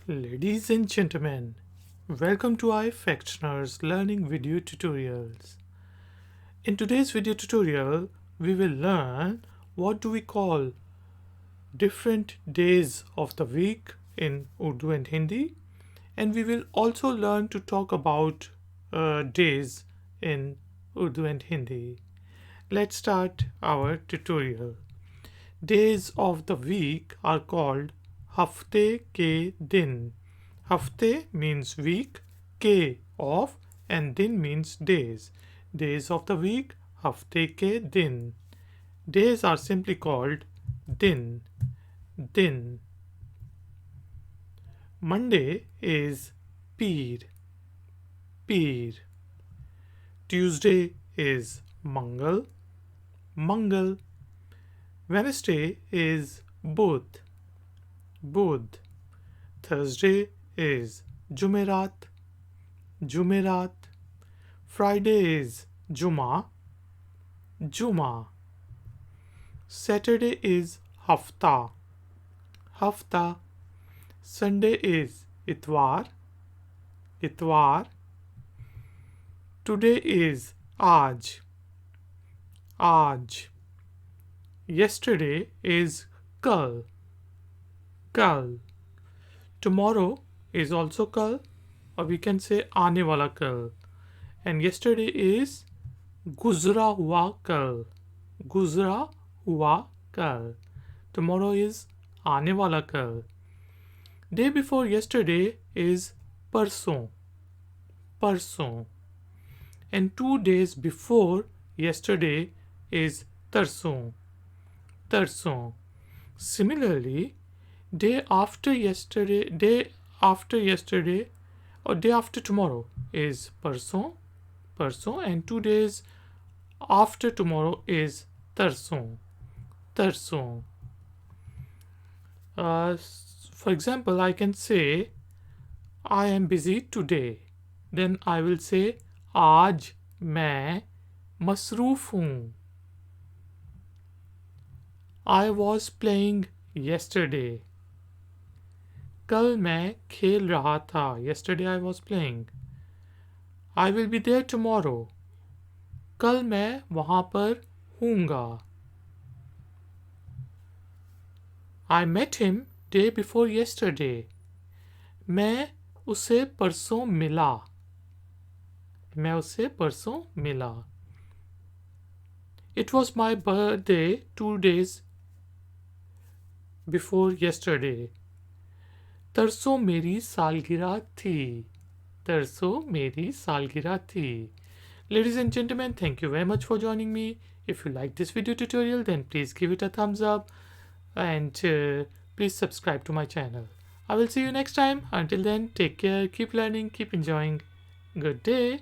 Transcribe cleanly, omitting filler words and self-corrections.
Ladies and gentlemen, welcome to Ifactner's learning video tutorials. In today's video tutorial, we will learn what do we call different days of the week in Urdu and Hindi, and we will also learn to talk about days in Urdu and Hindi. Let's start our tutorial. Days of the week are called hafte ke din. Hafte means week, ke of, and din means days. Days of the week, hafte ke din. Days are simply called din. Din. Monday is Peer. Peer. Tuesday is Mangal. Mangal. Wednesday is Budh. Budh. Thursday is Jumerat. Jumerat. Friday is Juma. Juma. Saturday is Hafta. Hafta. Sunday is Itwar. Itwar. Today is Aaj. Aaj. Yesterday is Kal. Kal. Tomorrow is also Kal, or we can say Aane wala Kal. And yesterday is Guzra hua Kal. Guzra hua Kal. Tomorrow is Aane wala Kal. Day before yesterday is Parson. Parson. And 2 days before yesterday is Tarson. Tarson. Similarly, day after yesterday, or day after tomorrow is Parson, Parson, and 2 days after tomorrow is Tarson, Tarson. For example, I can say, I am busy today. Then I will say, आज मैं मसरूफ हूँ. I was playing yesterday. कल मैं खेल रहा था. Yesterday I was playing. I will be there tomorrow. कल मैं वहाँ पर हूँगा. I met him day before yesterday. मैं उसे परसों मिला. मैं उसे परसों मिला. It was my birthday 2 days before yesterday. तरसों मेरी सालगिरह थी. तरसों मेरी सालगिरह थी. Ladies and gentlemen, thank you very much for joining me. If you like this video tutorial, then please give it a thumbs up and please subscribe to my channel. I will see you next time. Until then, take care, keep learning, keep enjoying. Good day.